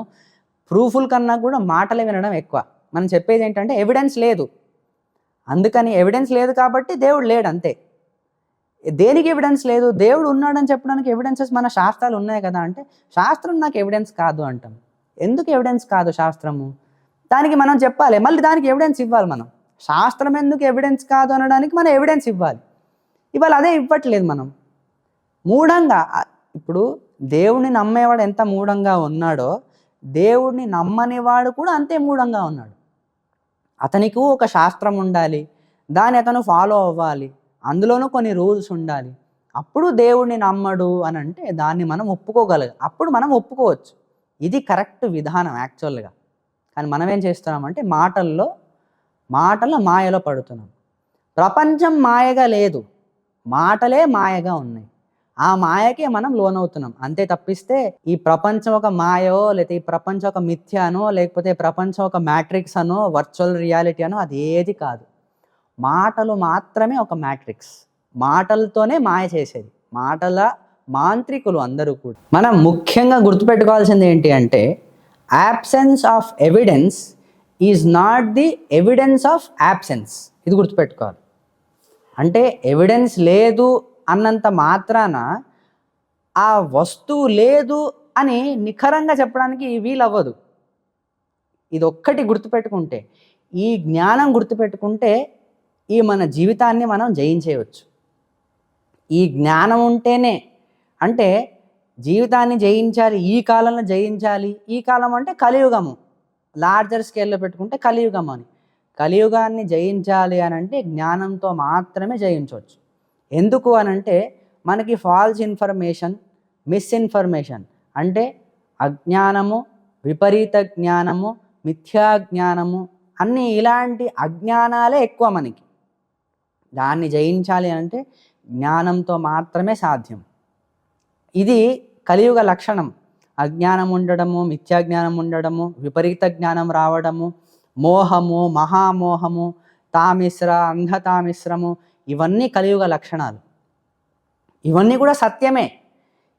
ప్రూఫ్ల కన్నా కూడా మాటలు వినడం ఎక్కువ. మనం చెప్పేది ఏంటంటే ఎవిడెన్స్ లేదు, అందుకని ఎవిడెన్స్ లేదు కాబట్టి దేవుడు లేడు అంతే. దేనికి ఎవిడెన్స్ లేదు? దేవుడు ఉన్నాడని చెప్పడానికి ఎవిడెన్సెస్ మన శాస్త్రాలు ఉన్నాయి కదా అంటే, శాస్త్రం నాకు ఎవిడెన్స్ కాదు అంటాం. ఎందుకు ఎవిడెన్స్ కాదు శాస్త్రము? దానికి మనం చెప్పాలి, మళ్ళీ దానికి ఎవిడెన్స్ ఇవ్వాలి. మనం శాస్త్రం ఎందుకు ఎవిడెన్స్ కాదు అనడానికి మనం ఎవిడెన్స్ ఇవ్వాలి. ఇవాళ అదే ఇవ్వట్లేదు. మనం మూఢంగా, ఇప్పుడు దేవుడిని నమ్మేవాడు ఎంత మూఢంగా ఉన్నాడో దేవుడిని నమ్మనివాడు కూడా అంతే మూఢంగా ఉన్నాడు. అతనికి ఒక శాస్త్రం ఉండాలి, దాన్ని అతను ఫాలో అవ్వాలి, అందులోనూ కొన్ని రూల్స్ ఉండాలి. అప్పుడు దేవుడిని నమ్మడు అని అంటే దాన్ని మనం ఒప్పుకోగలగాలి, అప్పుడు మనం ఒప్పుకోవచ్చు. ఇది కరెక్ట్ విధానం యాక్చువల్గా. కానీ మనం ఏం చేస్తున్నామంటే మాటల మాయలో పడుతున్నాం. ప్రపంచం మాయగా లేదు, మాటలే మాయగా ఉన్నాయి. ఆ మాయకే మనం లోనవుతున్నాం అంతే తప్పిస్తే ఈ ప్రపంచం ఒక మాయో, లేకపోతే ఈ ప్రపంచం ఒక మిథ్యానో, లేకపోతే ప్రపంచం ఒక మ్యాట్రిక్స్ అనో, వర్చువల్ రియాలిటీ అనో అది ఏది కాదు. మాటలు మాత్రమే ఒక మ్యాట్రిక్స్. మాటలతోనే మాయ చేసేది, మాటల మాంత్రికులు అందరూ కూడా. మనం ముఖ్యంగా గుర్తుపెట్టుకోవాల్సింది ఏంటి అంటే, absence of evidence is not the evidence of absence. ఇది గుర్తుపెట్టుకోవాలి. అంటే ఎవిడెన్స్ లేదు అన్నంత మాత్రాన ఆ వస్తువు లేదు అని నిఖరంగా చెప్పడానికి వీలవ్వదు. ఇది ఒక్కటి గుర్తుపెట్టుకుంటే, ఈ జ్ఞానం గుర్తుపెట్టుకుంటే ఈ మన జీవితాన్ని మనం జయించేయవచ్చు. ఈ జ్ఞానం ఉంటేనే, అంటే జీవితాన్ని జయించాలి, ఈ కాలంలో జయించాలి. ఈ కాలం అంటే కలియుగము, లార్జర్ స్కేల్లో పెట్టుకుంటే కలియుగం అని. కలియుగాన్ని జయించాలి అని అంటే జ్ఞానంతో మాత్రమే జయించవచ్చు. ఎందుకు అనంటే మనకి ఫాల్స్ ఇన్ఫర్మేషన్, మిస్ఇన్ఫర్మేషన్ అంటే అజ్ఞానము, విపరీత జ్ఞానము, మిథ్యా జ్ఞానము అన్నీ ఇలాంటి అజ్ఞానాలే ఎక్కువ మనకి. దాన్ని జయించాలి అంటే జ్ఞానంతో మాత్రమే సాధ్యం. ఇది కలియుగ లక్షణం. అజ్ఞానం ఉండడము, మిథ్యాజ్ఞానం ఉండడము, విపరీత జ్ఞానం రావడము, మోహము, మహామోహము, తామిశ్ర, అంధతామిశ్రము, ఇవన్నీ కలియుగ లక్షణాలు. ఇవన్నీ కూడా సత్యమే.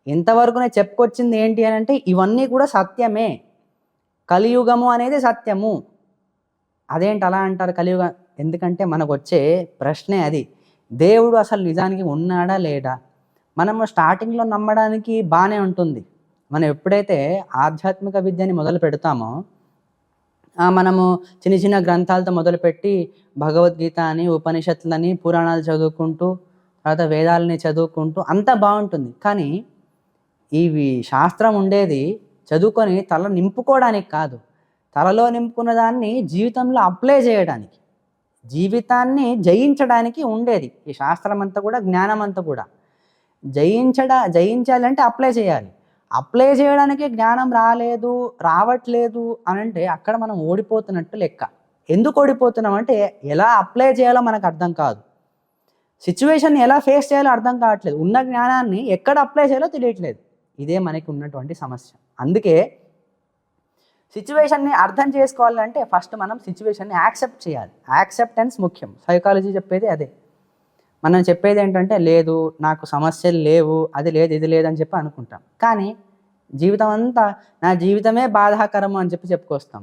ఇంతవరకు నేను చెప్పుకొచ్చింది ఏంటి అని అంటే ఇవన్నీ కూడా సత్యమే. కలియుగము అనేది సత్యము. అదేంటి అలా అంటారు కలియుగం? ఎందుకంటే మనకు వచ్చే ప్రశ్నే అది, దేవుడు అసలు నిజానికి ఉన్నాడా లేడా? మనము స్టార్టింగ్లో నమ్మడానికి బాగానే ఉంటుంది. మనం ఎప్పుడైతే ఆధ్యాత్మిక విద్యని మొదలు పెడతామో, మనము చిన్న చిన్న గ్రంథాలతో మొదలుపెట్టి భగవద్గీత అని, ఉపనిషత్తులని, పురాణాలు చదువుకుంటూ, తర్వాత వేదాలని చదువుకుంటూ అంతా బాగుంటుంది. కానీ ఇవి శాస్త్రం ఉండేది చదువుకొని తల నింపుకోవడానికి కాదు, తలలో నింపుకున్న దాన్ని జీవితంలో అప్లై చేయడానికి, జీవితాన్ని జయించడానికి ఉండేది. ఈ శాస్త్రం అంతా కూడా, జ్ఞానం అంతా కూడా జయించాలంటే అప్లై చేయాలి. అప్లై చేయడానికి జ్ఞానం రావట్లేదు అని అంటే అక్కడ మనం ఓడిపోతున్నట్టు లెక్క. ఎందుకు ఓడిపోతున్నాం అంటే ఎలా అప్లై చేయాలో మనకు అర్థం కాదు, సిచ్యువేషన్ని ఎలా ఫేస్ చేయాలో అర్థం కావట్లేదు, ఉన్న జ్ఞానాన్ని ఎక్కడ అప్లై చేయాలో తెలియట్లేదు. ఇదే మనకి ఉన్నటువంటి సమస్య. అందుకే సిచ్యువేషన్ని అర్థం చేసుకోవాలంటే ఫస్ట్ మనం సిచ్యువేషన్ని యాక్సెప్ట్ చేయాలి. యాక్సెప్టెన్స్ ముఖ్యం. సైకాలజీ చెప్పేది అదే. మనం చెప్పేది ఏంటంటే లేదు, నాకు సమస్యలు లేవు, అది లేదు, ఇది లేదని చెప్పి అనుకుంటాం. కానీ జీవితం అంతా నా జీవితమే బాధాకరము అని చెప్పుకొస్తాం.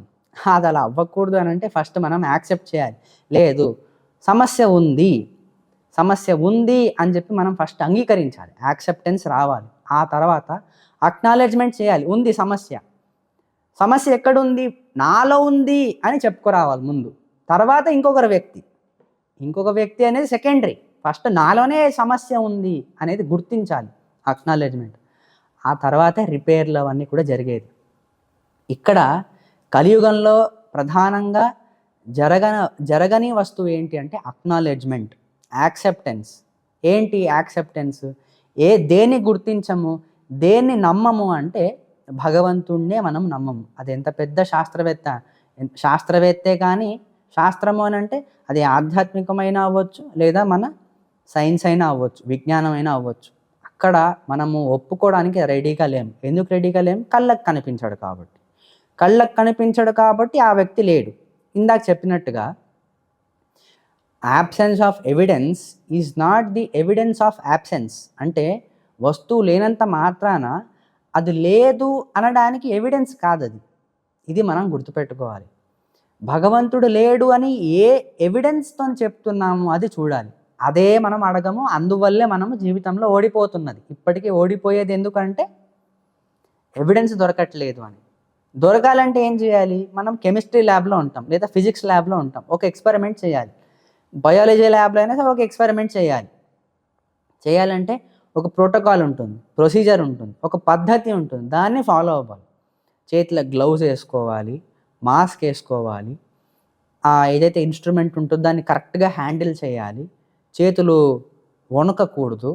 అది అలా అవ్వకూడదు అని అంటే ఫస్ట్ మనం యాక్సెప్ట్ చేయాలి. లేదు, సమస్య ఉంది అని చెప్పి మనం ఫస్ట్ అంగీకరించాలి. యాక్సెప్టెన్స్ రావాలి. ఆ తర్వాత అక్నాలెడ్జ్మెంట్ చేయాలి, ఉంది సమస్య, సమస్య ఎక్కడుంది, నాలో ఉంది అని చెప్పుకురావాలి ముందు. తర్వాత ఇంకొక వ్యక్తి అనేది సెకండరీ. ఫస్ట్ నాలోనే సమస్య ఉంది అనేది గుర్తించాలి, అక్నాలెడ్జ్మెంట్. ఆ తర్వాతే రిపేర్లు అవన్నీ కూడా జరిగేది. ఇక్కడ కలియుగంలో ప్రధానంగా జరగని వస్తువు ఏంటి అంటే అక్నాలెడ్జ్మెంట్, యాక్సెప్టెన్స్. ఏంటి యాక్సెప్టెన్స్? దేన్ని గుర్తించము, దేన్ని నమ్మము అంటే భగవంతుణ్ణే మనం నమ్మము. అది ఎంత పెద్ద శాస్త్రవేత్తే కానీ, శాస్త్రము అని అంటే అది ఆధ్యాత్మికమైన అవ్వచ్చు, లేదా మన సైన్స్ అయినా అవ్వచ్చు, విజ్ఞానం అయినా అవ్వచ్చు. అక్కడ మనము ఒప్పుకోవడానికి రెడీగా లేము. ఎందుకు రెడీగా లేము? కళ్ళకు కనిపించడు కాబట్టి ఆ వ్యక్తి లేడు. ఇందాక చెప్పినట్టుగా absence of evidence is not the evidence of absence. అంటే వస్తువు లేనంత మాత్రాన అది లేదు అనడానికి ఎవిడెన్స్ కాదు అది. ఇది మనం గుర్తుపెట్టుకోవాలి. భగవంతుడు లేడు అని ఏ ఎవిడెన్స్తో చెప్తున్నాము అది చూడాలి. అదే మనం అడగము. అందువల్లే మనము జీవితంలో ఓడిపోతున్నది. ఇప్పటికీ ఓడిపోయేది ఎందుకంటే ఎవిడెన్స్ దొరకట్లేదు అని. దొరకాలంటే ఏం చేయాలి? మనం కెమిస్ట్రీ ల్యాబ్లో ఉంటాం, లేదా ఫిజిక్స్ ల్యాబ్లో ఉంటాం, ఒక ఎక్స్పెరిమెంట్ చేయాలి. బయాలజీ ల్యాబ్లో అయినా సరే ఒక ఎక్స్పెరిమెంట్ చేయాలంటే ఒక ప్రోటోకాల్ ఉంటుంది, ప్రొసీజర్ ఉంటుంది, ఒక పద్ధతి ఉంటుంది, దాన్ని ఫాలో అవ్వాలి. చేతిలో గ్లౌజ్ వేసుకోవాలి, మాస్క్ వేసుకోవాలి, ఏదైతే ఇన్స్ట్రుమెంట్ ఉంటుందో దాన్ని కరెక్ట్గా హ్యాండిల్ చేయాలి, చేతులు వణకకూడదు,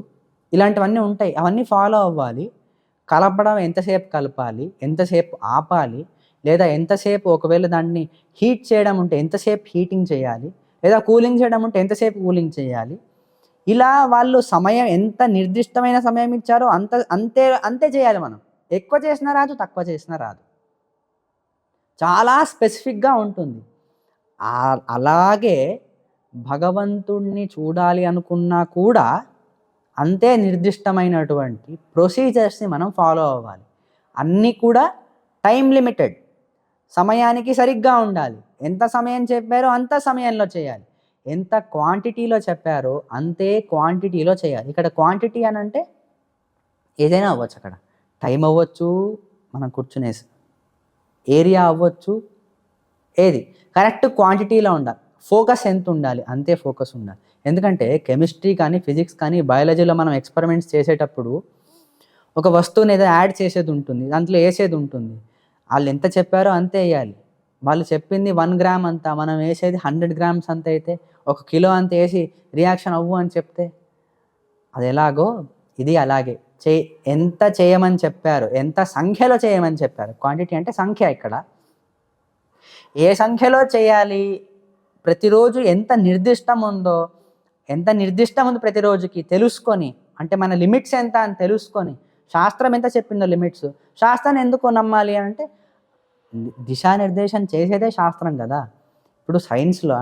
ఇలాంటివన్నీ ఉంటాయి. అవన్నీ ఫాలో అవ్వాలి. కలపడం ఎంతసేపు కలపాలి, ఎంతసేపు ఆపాలి, లేదా ఎంతసేపు ఒకవేళ దాన్ని హీట్ చేయడం ఉంటే ఎంతసేపు హీటింగ్ చేయాలి, లేదా కూలింగ్ చేయడం ఉంటే ఎంతసేపు కూలింగ్ చేయాలి. ఇలా వాళ్ళు సమయం ఎంత నిర్దిష్టమైన సమయం ఇచ్చారో అంతే చేయాలి. మనం ఎక్కువ చేసినా రాదు, తక్కువ చేసినా రాదు. చాలా స్పెసిఫిక్గా ఉంటుంది. అలాగే భగవంతుణ్ణి చూడాలి అనుకున్నా కూడా అంతే నిర్దిష్టమైనటువంటి ప్రొసీజర్స్ని మనం ఫాలో అవ్వాలి. అన్నీ కూడా టైం లిమిటెడ్, సమయానికి సరిగ్గా ఉండాలి. ఎంత సమయం చెప్పారో అంత సమయంలో చేయాలి. ఎంత క్వాంటిటీలో చెప్పారో అంతే క్వాంటిటీలో చేయాలి. ఇక్కడ క్వాంటిటీ అని అంటే ఏదైనా అవ్వచ్చు. అక్కడ టైం అవ్వచ్చు, మనం కూర్చునే ఏరియా అవ్వచ్చు, ఏది కరెక్ట్ క్వాంటిటీలో ఉండాలి. ఫోకస్ ఎంత ఉండాలి అంతే ఫోకస్ ఉండాలి. ఎందుకంటే కెమిస్ట్రీ కానీ, ఫిజిక్స్ కానీ, బయాలజీలో మనం ఎక్స్పెరిమెంట్స్ చేసేటప్పుడు ఒక వస్తువుని ఏదో యాడ్ చేసేది ఉంటుంది, దాంట్లో వేసేది ఉంటుంది. వాళ్ళు ఎంత చెప్పారో అంతే వేయాలి. వాళ్ళు చెప్పింది 1 గ్రామ్ అంతా, మనం వేసేది 100 గ్రామ్స్ అంత అయితే, 1 కిలో అంత వేసి రియాక్షన్ అవ్వు అని చెప్తే అది ఎలాగో ఇది అలాగే. ఎంత చేయమని చెప్పారు, ఎంత సంఖ్యలో చేయమని చెప్పారు. క్వాంటిటీ అంటే సంఖ్య. ఇక్కడ ఏ సంఖ్యలో చేయాలి, ప్రతిరోజు ఎంత నిర్దిష్టం ఉంది ప్రతిరోజుకి తెలుసుకొని, అంటే మన లిమిట్స్ ఎంత అని తెలుసుకొని, శాస్త్రం ఎంత చెప్పిందో లిమిట్స్, శాస్త్రాన్ని ఎందుకు నమ్మాలి అంటే దిశానిర్దేశం చేసేదే శాస్త్రం కదా. ఇప్పుడు సైన్స్లో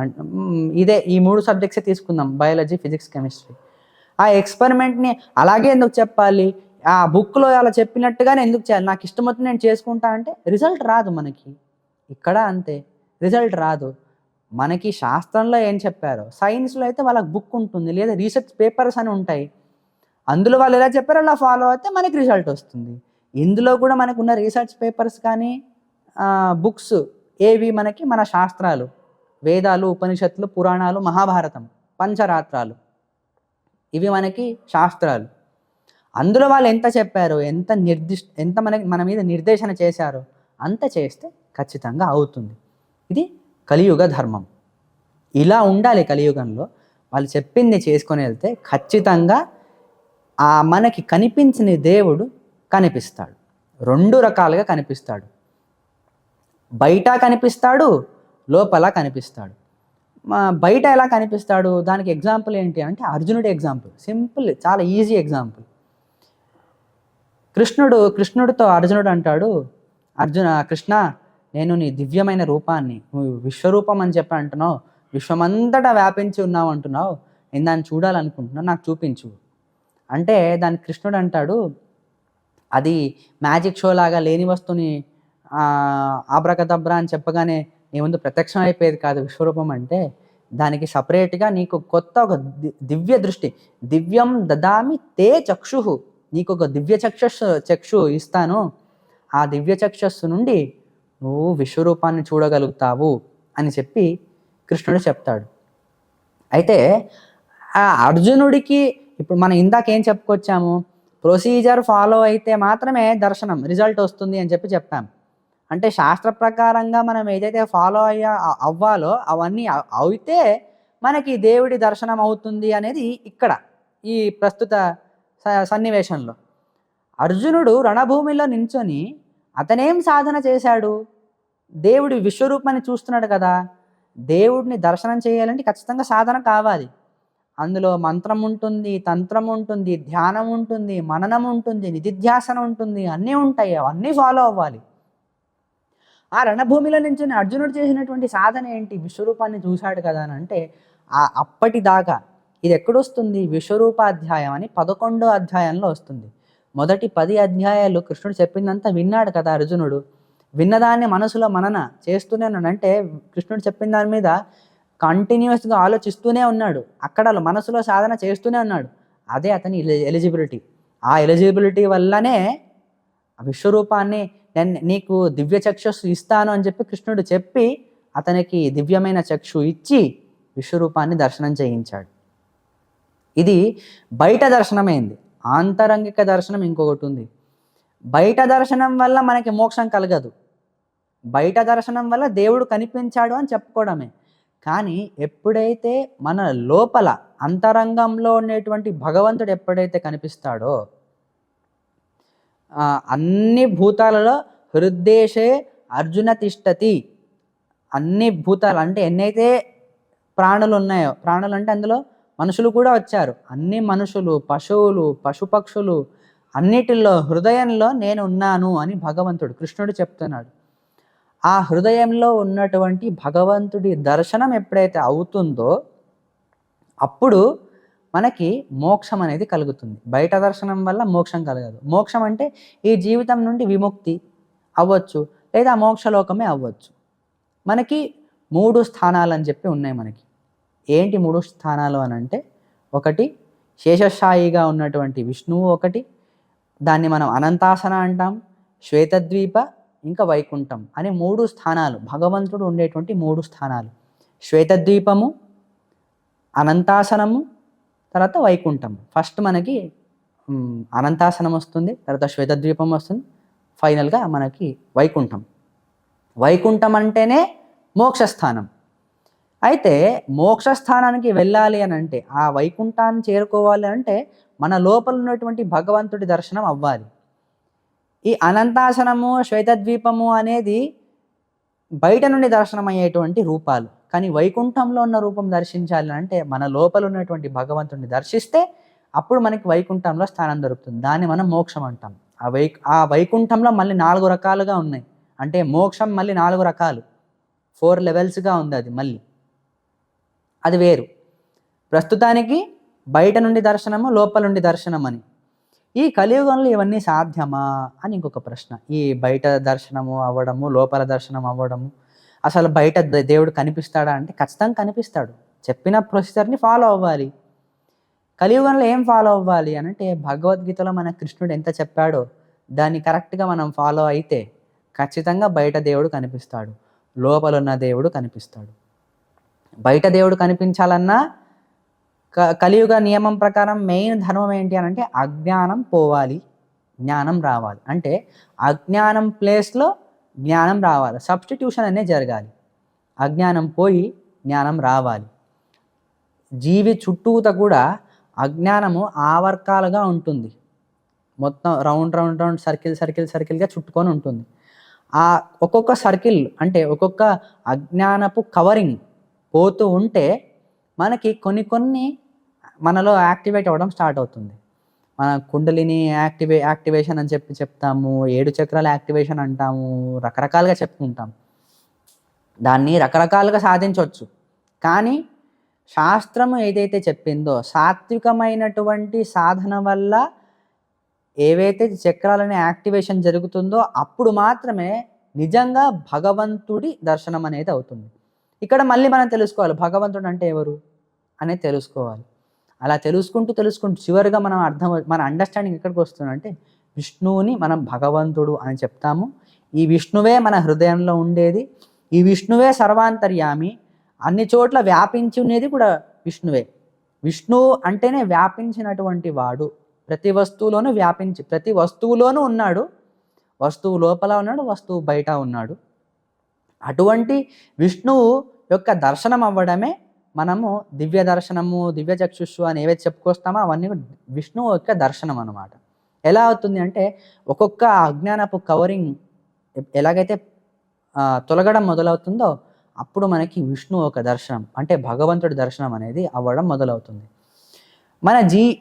ఈ 3 సబ్జెక్ట్సే తీసుకుందాం, బయాలజీ, ఫిజిక్స్, కెమిస్ట్రీ. ఆ ఎక్స్పెరిమెంట్ని అలాగే ఎందుకు చెప్పాలి, ఆ బుక్లో అలా చెప్పినట్టుగానే ఎందుకు చేయాలి, నాకు ఇష్టం వచ్చింది నేను చేసుకుంటా అంటే రిజల్ట్ రాదు మనకి. ఇక్కడ అంతే, రిజల్ట్ రాదు. మనకి శాస్త్రంలో ఏం చెప్పారో, సైన్స్లో అయితే వాళ్ళకి బుక్ ఉంటుంది, లేదా రీసెర్చ్ పేపర్స్ అని ఉంటాయి, అందులో వాళ్ళు ఎలా చెప్పారో అలా ఫాలో అయితే మనకి రిజల్ట్ వస్తుంది. ఇందులో కూడా మనకున్న రీసెర్చ్ పేపర్స్ కానీ బుక్స్ ఏవి మనకి, మన శాస్త్రాలు, వేదాలు, ఉపనిషత్తులు, పురాణాలు, మహాభారతం, పంచరాత్రాలు, ఇవి మనకి శాస్త్రాలు. అందులో వాళ్ళు ఎంత చెప్పారో, ఎంత మన మీద నిర్దేశన చేశారో అంత చేస్తే ఖచ్చితంగా అవుతుంది. ఇది కలియుగ ధర్మం. ఇలా ఉండాలి కలియుగంలో. వాళ్ళు చెప్పింది చేసుకొని వెళ్తే ఖచ్చితంగా మనకి కనిపించిన దేవుడు కనిపిస్తాడు. 2 రకాలుగా కనిపిస్తాడు. బయట కనిపిస్తాడు, లోపల కనిపిస్తాడు. బయట ఎలా కనిపిస్తాడు, దానికి ఎగ్జాంపుల్ ఏంటి అంటే అర్జునుడి ఎగ్జాంపుల్. సింపుల్, చాలా ఈజీ ఎగ్జాంపుల్. కృష్ణుడితో అర్జునుడు అంటాడు, కృష్ణ, నేను నీ దివ్యమైన రూపాన్ని, నువ్వు విశ్వరూపం అని చెప్పి అంటున్నావు, విశ్వమంతటా వ్యాపించి ఉన్నావు అంటున్నావు, నేను దాన్ని చూడాలనుకుంటున్నాను, నాకు చూపించు అంటే దానికి కృష్ణుడు అంటాడు, అది మ్యాజిక్ షో లాగా లేని వస్తువుని ఆబ్రకదబ్రా అని చెప్పగానే నీ ముందు ప్రత్యక్షం అయిపోయేది కాదు విశ్వరూపం అంటే. దానికి సపరేట్గా నీకు కొత్త ఒక దివ్య దృష్టి, దివ్యం దదామి తే చక్షు, నీకు ఒక దివ్య చక్షు ఇస్తాను, ఆ దివ్య చక్షస్సు నుండి నువ్వు విశ్వరూపాన్ని చూడగలుగుతావు అని చెప్పి కృష్ణుడు చెప్తాడు. అయితే ఆ అర్జునుడికి ఇప్పుడు మనం ఇందాక ఏం చెప్పుకొచ్చాము, ప్రొసీజర్ ఫాలో అయితే మాత్రమే దర్శనం రిజల్ట్ వస్తుంది అని చెప్పాం. అంటే శాస్త్ర ప్రకారంగా మనం ఏదైతే ఫాలో అవ్వాలో అవన్నీ అయితే మనకి దేవుడి దర్శనం అవుతుంది అనేది ఇక్కడ ఈ ప్రస్తుత సన్నివేశంలో. అర్జునుడు రణభూమిలో నించొని అతనేం సాధన చేశాడు, దేవుడి విశ్వరూపాన్ని చూస్తున్నాడు కదా. దేవుడిని దర్శనం చేయాలంటే ఖచ్చితంగా సాధన కావాలి. అందులో మంత్రం ఉంటుంది, తంత్రం ఉంటుంది, ధ్యానం ఉంటుంది, మననం ఉంటుంది, నిధిధ్యాసన ఉంటుంది, అన్నీ ఉంటాయి. అవన్నీ ఫాలో అవ్వాలి. ఆ రణభూమిలో నుంచి అర్జునుడు చేసినటువంటి సాధన ఏంటి, విశ్వరూపాన్ని చూశాడు కదా అని అంటే అప్పటిదాకా ఇది ఎక్కడొస్తుంది, విశ్వరూపాధ్యాయం అని 11వ అధ్యాయంలో వస్తుంది. మొదటి 10 అధ్యాయాలు కృష్ణుడు చెప్పిందంతా విన్నాడు కదా అర్జునుడు. విన్నదాన్ని మనసులో మనన చేస్తూనే ఉన్నాడు. అంటే కృష్ణుడు చెప్పిన దాని మీద కంటిన్యూస్గా ఆలోచిస్తూనే ఉన్నాడు, అక్కడ మనసులో సాధన చేస్తూనే ఉన్నాడు. అదే అతని ఎలిజిబిలిటీ. ఆ ఎలిజిబిలిటీ వల్లనే విశ్వరూపాన్ని నీకు దివ్య చక్షుస్సు ఇస్తాను అని చెప్పి కృష్ణుడు చెప్పి అతనికి దివ్యమైన చక్షు ఇచ్చి విశ్వరూపాన్ని దర్శనం చేయించాడు. ఇది బయట దర్శనమైంది. ఆంతరంగిక దర్శనం ఇంకొకటి ఉంది. బయట దర్శనం వల్ల మనకి మోక్షం కలగదు. బయట దర్శనం వల్ల దేవుడు కనిపించాడు అని చెప్పుకోవడమే. కానీ ఎప్పుడైతే మన లోపల అంతరంగంలో ఉండేటువంటి భగవంతుడు ఎప్పుడైతే కనిపిస్తాడో, అన్ని భూతాలలో హృద్దేశే అర్జున తిష్టతి, అన్ని భూతాలు అంటే ఎన్నైతే ప్రాణులు ఉన్నాయో, ప్రాణులు అంటే అందులో మనుషులు కూడా వచ్చారు, అన్ని మనుషులు, పశువులు, పశుపక్షులు అన్నిటిల్లో హృదయంలో నేను ఉన్నాను అని భగవంతుడు కృష్ణుడు చెప్తున్నాడు. ఆ హృదయంలో ఉన్నటువంటి భగవంతుడి దర్శనం ఎప్పుడైతే అవుతుందో అప్పుడు మనకి మోక్షం అనేది కలుగుతుంది. బయట దర్శనం వల్ల మోక్షం కలగదు. మోక్షం అంటే ఈ జీవితం నుండి విముక్తి అవ్వచ్చు, లేదా మోక్షలోకమే అవ్వచ్చు. మనకి 3 స్థానాలు అని చెప్పి ఉన్నాయి మనకి. ఏంటి 3 స్థానాలు అని అంటే, ఒకటి శేషశాయిగా ఉన్నటువంటి విష్ణువు, ఒకటి దాన్ని మనం అనంతాసన అంటాం, శ్వేతద్వీప, ఇంకా వైకుంఠం అని 3 స్థానాలు, భగవంతుడు ఉండేటువంటి 3 స్థానాలు. శ్వేతద్వీపము, అనంతాసనము, తర్వాత వైకుంఠం. ఫస్ట్ మనకి అనంతాసనం వస్తుంది, తర్వాత శ్వేతద్వీపం వస్తుంది, ఫైనల్గా మనకి వైకుంఠం. వైకుంఠం అంటేనే మోక్షస్థానం. అయితే మోక్షస్థానానికి వెళ్ళాలి అని అంటే, ఆ వైకుంఠాన్ని చేరుకోవాలి అంటే మన లోపల ఉన్నటువంటి భగవంతుడి దర్శనం అవ్వాలి. ఈ అనంతాసనము, శ్వేతద్వీపము అనేది బయట నుండి దర్శనం అయ్యేటువంటి రూపాలు. కానీ వైకుంఠంలో ఉన్న రూపం దర్శించాలి అంటే మన లోపల ఉన్నటువంటి భగవంతుడిని దర్శిస్తే అప్పుడు మనకి వైకుంఠంలో స్థానం దొరుకుతుంది. దాన్ని మనం మోక్షం అంటాం. ఆ వైకుంఠంలో మళ్ళీ 4 రకాలుగా ఉన్నాయి. అంటే మోక్షం మళ్ళీ 4 రకాలు, 4 లెవెల్స్గా ఉంది. అది మళ్ళీ అది వేరు. ప్రస్తుతానికి బయట నుండి దర్శనము, లోపల నుండి దర్శనం అని. ఈ కలియుగంలో ఇవన్నీ సాధ్యమా అని ఇంకొక ప్రశ్న. ఈ బయట దర్శనము అవ్వడము, లోపల దర్శనం అవ్వడము, అసలు బయట దేవుడు కనిపిస్తాడా అంటే ఖచ్చితంగా కనిపిస్తాడు. చెప్పిన ప్రొసీజర్ని ఫాలో అవ్వాలి. కలియుగంలో ఏం ఫాలో అవ్వాలి అని అంటే, భగవద్గీతలో మన కృష్ణుడు ఎంత చెప్పాడో దాన్ని కరెక్ట్గా మనం ఫాలో అయితే ఖచ్చితంగా బయట దేవుడు కనిపిస్తాడు, లోపల ఉన్న దేవుడు కనిపిస్తాడు. బయట దేవుడు కనిపించాలన్నా కలియుగ నియమం ప్రకారం మెయిన్ ధర్మం ఏంటి అని అంటే, అజ్ఞానం పోవాలి, జ్ఞానం రావాలి. అంటే అజ్ఞానం ప్లేస్లో జ్ఞానం రావాలి, సబ్స్టిట్యూషన్ అనేది జరగాలి. అజ్ఞానం పోయి జ్ఞానం రావాలి. జీవి చుట్టూత కూడా అజ్ఞానము ఆవర్కాలుగా ఉంటుంది. మొత్తం రౌండ్ రౌండ్ రౌండ్ సర్కిల్గా చుట్టుకొని ఉంటుంది. ఆ ఒక్కొక్క సర్కిల్ అంటే ఒక్కొక్క అజ్ఞానపు కవరింగ్ పోతూ ఉంటే మనకి కొన్ని మనలో యాక్టివేట్ అవ్వడం స్టార్ట్ అవుతుంది. మన కుండలిని యాక్టివేషన్ అని చెప్తాము, 7 చక్రాల యాక్టివేషన్ అంటాము, రకరకాలుగా చెప్పుకుంటాం. దాన్ని రకరకాలుగా సాధించవచ్చు. కానీ శాస్త్రము ఏదైతే చెప్పిందో సాత్వికమైనటువంటి సాధన వల్ల ఏవైతే చక్రాలని యాక్టివేషన్ జరుగుతుందో అప్పుడు మాత్రమే నిజంగా భగవంతుడి దర్శనం అనేది అవుతుంది. ఇక్కడ మళ్ళీ మనం తెలుసుకోవాలి భగవంతుడు అంటే ఎవరు అనేది తెలుసుకోవాలి. అలా తెలుసుకుంటూ చివరిగా మన అండర్స్టాండింగ్ ఎక్కడికి వస్తుందంటే విష్ణువుని మనం భగవంతుడు అని చెప్తాము. ఈ విష్ణువే మన హృదయంలో ఉండేది, ఈ విష్ణువే సర్వాంతర్యామి, అన్ని చోట్ల వ్యాపించి ఉండేది కూడా విష్ణువే. విష్ణువు అంటేనే వ్యాపించినటువంటి వాడు, ప్రతి వస్తువులోనూ ఉన్నాడు. వస్తువు లోపల ఉన్నాడు, వస్తువు బయట ఉన్నాడు. అటువంటి విష్ణువు యొక్క దర్శనం అవ్వడమే మనము దివ్య దర్శనము, దివ్య చక్షుషు అని ఏవైతే చెప్పుకొస్తామో అవన్నీ విష్ణువు యొక్క దర్శనం అన్నమాట. ఎలా అవుతుంది అంటే ఒక్కొక్క అజ్ఞానపు కవరింగ్ ఎలాగైతే తొలగడం మొదలవుతుందో అప్పుడు మనకి విష్ణువు ఒక దర్శనం అంటే భగవంతుడి దర్శనం అనేది అవ్వడం మొదలవుతుంది.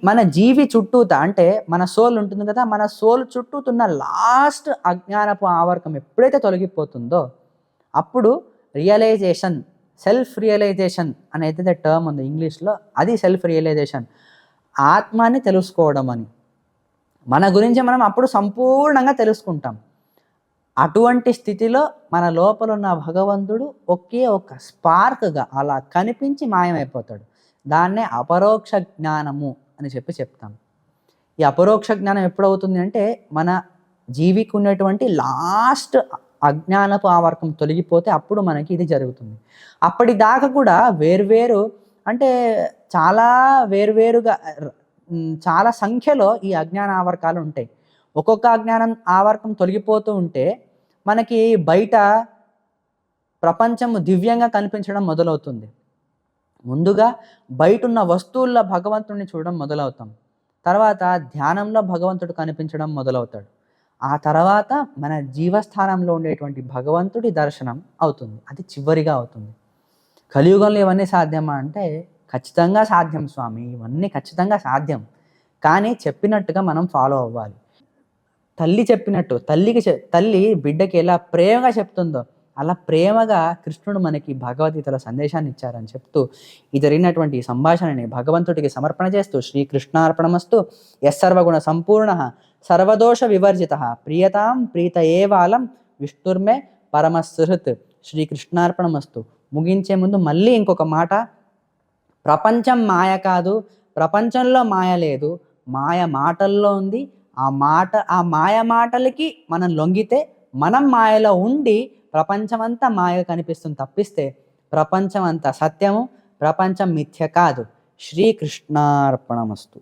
మన జీవి చుట్టూత అంటే మన సోల్ ఉంటుంది కదా, మన సోల్ చుట్టూతున్న లాస్ట్ అజ్ఞానపు ఆవర్కం ఎప్పుడైతే తొలగిపోతుందో అప్పుడు రియలైజేషన్, సెల్ఫ్ రియలైజేషన్ అనేది టర్మ్ ఉంది ఇంగ్లీష్లో, అది సెల్ఫ్ రియలైజేషన్, ఆత్మాన్ని తెలుసుకోవడం అని. మన గురించి మనం అప్పుడు సంపూర్ణంగా తెలుసుకుంటాం. అటువంటి స్థితిలో మన లోపల ఉన్న భగవంతుడు ఒకే ఒక స్పార్క్గా అలా కనిపించి మాయమైపోతాడు. దాన్నే అపరోక్ష జ్ఞానము అని చెప్తాం. ఈ అపరోక్ష జ్ఞానం ఎప్పుడవుతుంది అంటే మన జీవికి ఉన్నటువంటి లాస్ట్ అజ్ఞానపు ఆవర్కం తొలగిపోతే అప్పుడు మనకి ఇది జరుగుతుంది. అప్పటిదాకా కూడా వేర్వేరు అంటే చాలా వేర్వేరుగా చాలా సంఖ్యలో ఈ అజ్ఞాన ఆవర్కాలు ఉంటాయి. ఒక్కొక్క అజ్ఞానం ఆవర్కం తొలగిపోతూ ఉంటే మనకి బయట ప్రపంచం దివ్యంగా కనిపించడం మొదలవుతుంది. ముందుగా బయట ఉన్న వస్తువుల్లో భగవంతుడిని చూడడం మొదలవుతాం. తర్వాత ధ్యానంలో భగవంతుడు కనిపించడం మొదలవుతాడు. ఆ తర్వాత మన జీవస్థానంలో ఉండేటువంటి భగవంతుడి దర్శనం అవుతుంది. అది చివరిగా అవుతుంది. కలియుగంలో ఇవన్నీ సాధ్యమా అంటే ఖచ్చితంగా సాధ్యం స్వామి, ఇవన్నీ ఖచ్చితంగా సాధ్యం. కానీ చెప్పినట్టుగా మనం ఫాలో అవ్వాలి. తల్లి చెప్పినట్టు తల్లి బిడ్డకి ఎలా ప్రేమగా చెప్తుందో అలా ప్రేమగా కృష్ణుడు మనకి భగవద్గీతలో సందేశాన్ని ఇచ్చారని చెప్తూ ఈ జరిగినటువంటి సంభాషణని భగవంతుడికి సమర్పణ చేస్తూ శ్రీకృష్ణార్పణమస్తు. యస్సర్వగుణ సంపూర్ణ సర్వదోష వివర్జిత ప్రియతాం ప్రీత ఏవాలం విష్ణుర్మే పరమసుహృత్. శ్రీకృష్ణార్పణమస్తు. ముగించే ముందు మళ్ళీ ఇంకొక మాట, ప్రపంచం మాయ కాదు, ప్రపంచంలో మాయ లేదు, మాయ మాటల్లో ఉంది. ఆ మాయ మాటలకి మనం లొంగితే మనం మాయలో ఉండి ప్రపంచమంతా మాయ కనిపిస్తుంది తప్పిస్తే ప్రపంచం అంతా సత్యము, ప్రపంచం మిథ్య కాదు. శ్రీకృష్ణార్పణమస్తు.